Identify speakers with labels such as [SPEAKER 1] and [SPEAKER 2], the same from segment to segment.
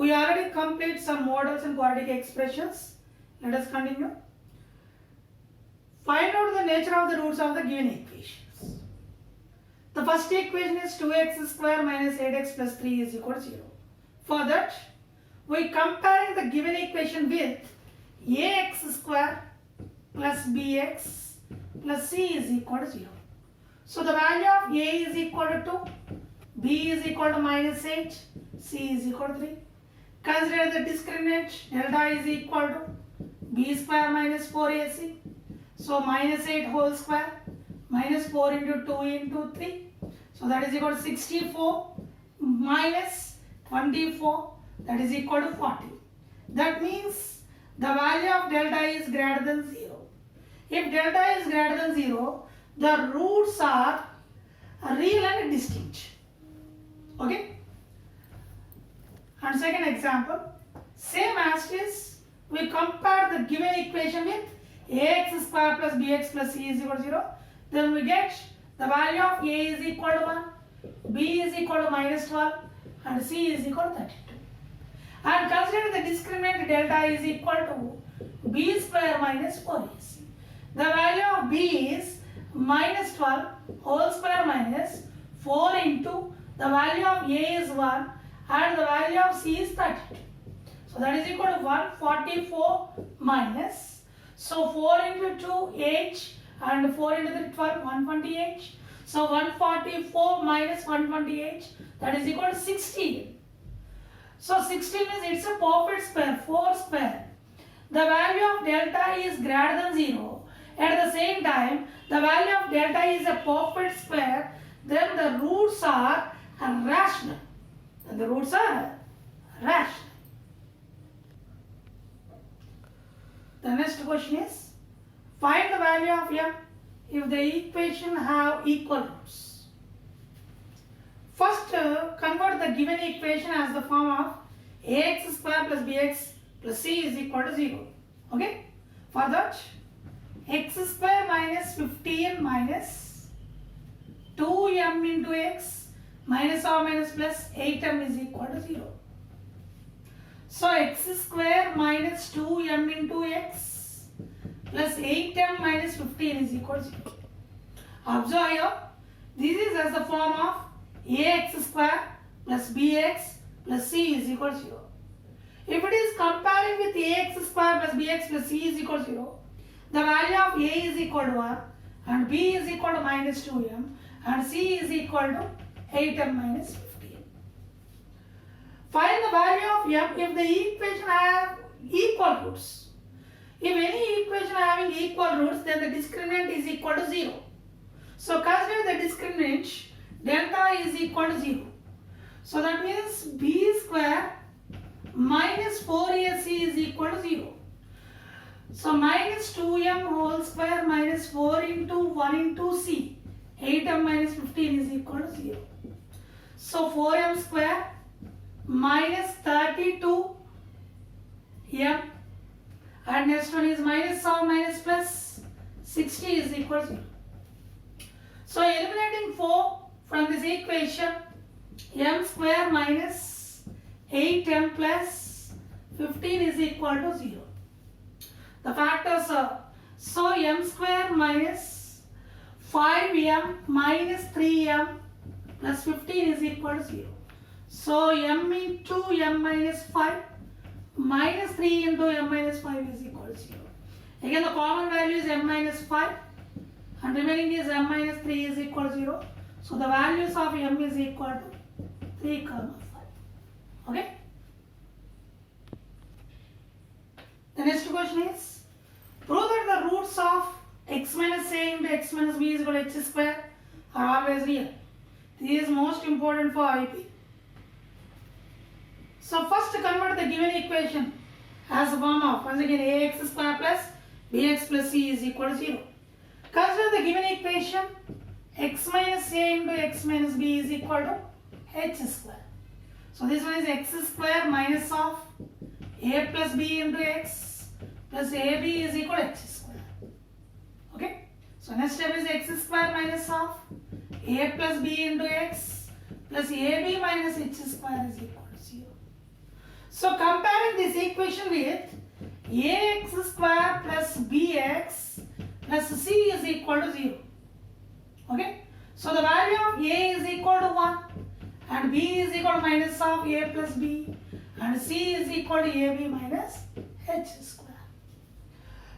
[SPEAKER 1] We already completed some models and quadratic expressions. Let us continue. Find out the nature of the roots of the given equations. The first equation is 2x square minus 8x plus 3 is equal to 0. For that, we comparing the given equation with ax square plus bx plus c is equal to 0. So the value of a is equal to 2, b is equal to minus 8, c is equal to 3. Consider the discriminant delta is equal to b square minus 4ac. So minus 8 whole square minus 4 into 2 into 3. So that is equal to 64 minus 24, that is equal to 40. That means the value of delta is greater than 0. If delta is greater than 0, the roots are real and distinct. Okay? And second example, same as this, we compare the given equation with ax square plus bx plus c is equal to 0. Then we get the value of a is equal to 1, b is equal to minus 12, and c is equal to 32. And consider the discriminant delta is equal to b square minus 4ac. The value of b is minus 12 whole square minus 4 into the value of a is 1 and the value of c is 32. So that is equal to 144 minus, so 4 into 2 8 and 4 into 3 12 128. So 144 minus 128, that is equal to 16. So 16 means it's a perfect square, 4 square. The value of delta is greater than 0. At the same time, the value of delta is a perfect square, then the roots are rational. Then the roots are rational. The next question is, find the value of m if the equation have equal roots. First, convert the given equation as the form of ax square plus bx plus c is equal to 0. Okay? For that, x square minus 15 minus 2m into x minus or minus plus 8m is equal to 0. So x square minus 2m into x plus 8m minus 15 is equal to 0. Observe here, this is as the form of ax square plus bx plus c is equal to 0. If it is comparing with ax square plus bx plus c is equal to 0, the value of a is equal to 1 and b is equal to minus 2m and c is equal to 8m minus 15. Find the value of m if the equation have equal roots. If any equation having equal roots, then the discriminant is equal to 0. So consider the discriminant delta is equal to 0. So that means b square minus 4ac is equal to 0. So minus 2m whole square minus 4 into 1 into c, 8m minus 15 is equal to 0. So 4m square minus 32m, and next one is minus or minus plus 60 is equal to 0. So eliminating 4 from this equation, m square minus 8m plus 15 is equal to 0. The factors are, so m square minus 5m minus 3m plus 15 is equal to 0. So m into m minus 5 minus 3 into m minus 5 is equal to 0. Again the common value is m minus 5 and remaining is m minus 3 is equal to 0. So the values of m is equal to 3, 5. Okay? The next question is, prove that the roots of x minus a into x minus b is equal to h square are always real. This is most important for IP. So first convert the given equation as a form of, once again, ax square plus bx plus c is equal to 0. Consider the given equation x minus a into x minus b is equal to h square. So this one is x square minus of a plus b into x plus ab is equal to h square. Okay? So next step is x square minus of a plus b into x plus ab minus h square is equal to 0. So comparing this equation with ax square plus bx plus c is equal to 0. Okay. So the value of a is equal to 1 and b is equal to minus of a plus b and c is equal to ab minus h square.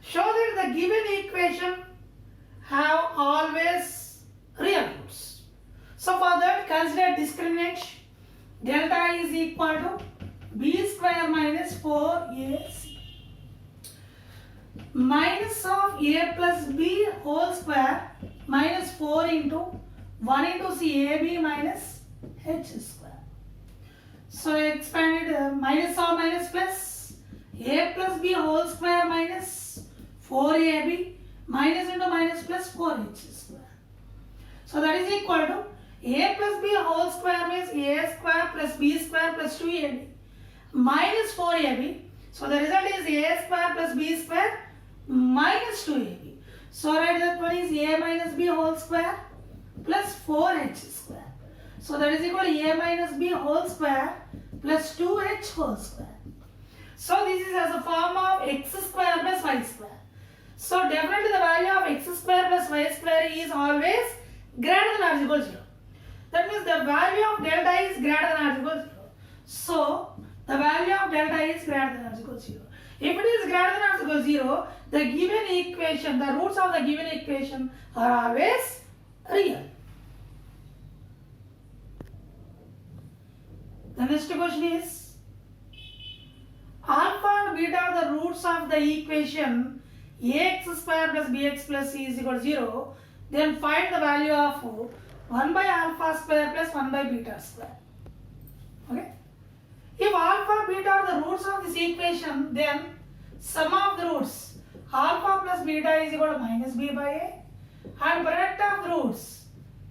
[SPEAKER 1] Show that the given equation have always real roots. So for that, consider discriminant. Delta is equal to b square minus 4ac minus of a plus b whole square minus 4 into 1 into c ab minus h square. So expanded minus of minus plus a plus b whole square minus 4ab minus into minus plus 4h square. So that is equal to a plus b whole square means a square plus b square plus 2ab minus 4ab. So the result is a square plus b square minus 2ab. So write that one is a minus b whole square plus 4h square. So that is equal to a minus b whole square plus 2h whole square. So this is as a form of x square plus y square. So definitely the value of x square plus y square is always greater than or equal to 0. That means the value of delta is greater than or equal to 0. So the value of delta is greater than or equal to 0. If it is greater than or equal to 0, the given equation, the roots of the given equation are always real. The next question is, alpha and beta are the roots of the equation ax square plus bx plus c is equal to 0. Then find the value of 1 by alpha square plus 1 by beta square. Okay. If alpha beta are the roots of this equation, then sum of the roots alpha plus beta is equal to minus b by a and product of the roots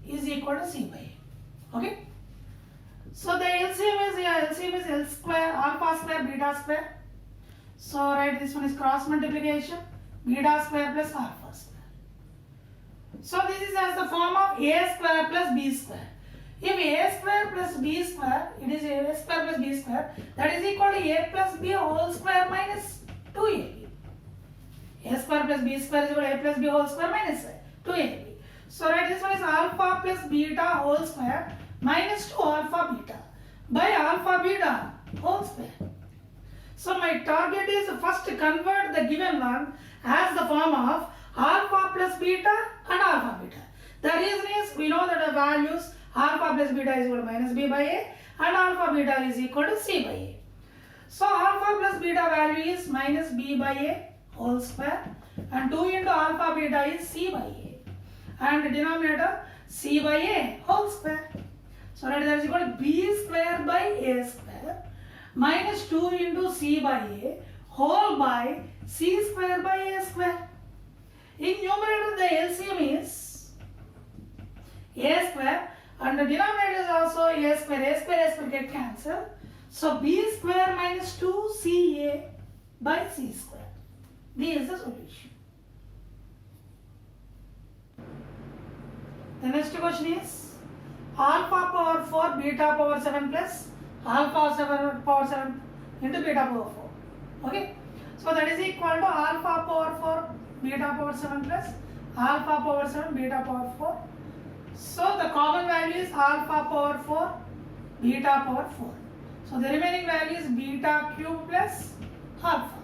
[SPEAKER 1] is equal to c by a. Okay. So the LCM is L square, alpha square, beta square. So write this one is cross multiplication, beta square plus alpha square. So this is as the form of a square plus b square. If a square plus b square, it is a square plus b square, that is equal to a plus b whole square minus 2ab. A square plus b square is equal to a plus b whole square minus 2ab. So write this one is alpha plus beta whole square minus 2 alpha beta by alpha beta whole square. So my target is first to convert the given one as the form of alpha plus beta and alpha beta. The reason is we know that the values alpha plus beta is equal to minus b by a and alpha beta is equal to c by a. So alpha plus beta value is minus b by a whole square and 2 into alpha beta is c by a and denominator c by a whole square. So that is equal to b square by a square minus 2 into c by a whole by c square by a square. In numerator the LCM is a square and the denominator is also a square get cancelled. So b square minus 2ca by c square. This is the solution. The next question is alpha power 4 beta power 7 plus alpha 7 power 7 into beta power 4. Okay. So that is equal to alpha power 4 beta power 7 plus alpha power 7 beta power 4. So the common value is alpha power 4 beta power 4. So the remaining value is beta cube plus alpha.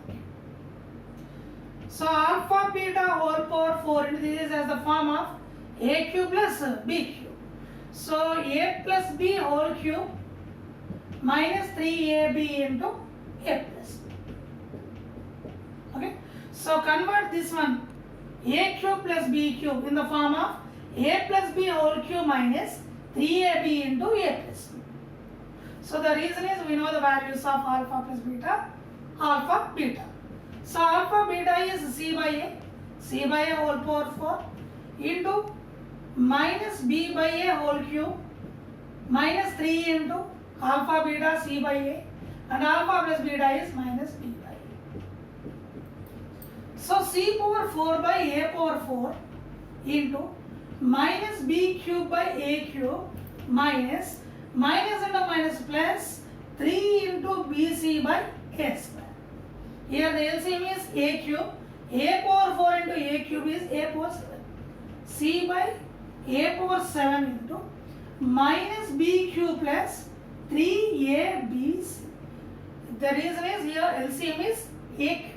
[SPEAKER 1] So alpha beta whole power 4 into this is as the form of a cube plus b cube. So a plus b whole cube minus 3ab into a plus b. Okay. So convert this one a cube plus b cube in the form of a plus b whole cube minus 3ab into a plus b. So the reason is we know the values of alpha plus beta, alpha beta. So alpha beta is c by a whole power 4 into minus b by a whole cube minus 3 into alpha beta c by a and alpha plus beta is minus b by a. So c power 4 by a power 4 into minus b cube by a cube minus into minus plus 3 into BC by A square. Here the LCM is A cube. A power 4 into A cube is A power 7. C by A power 7 into minus B cube plus 3ABC. The reason is here LCM is A cube.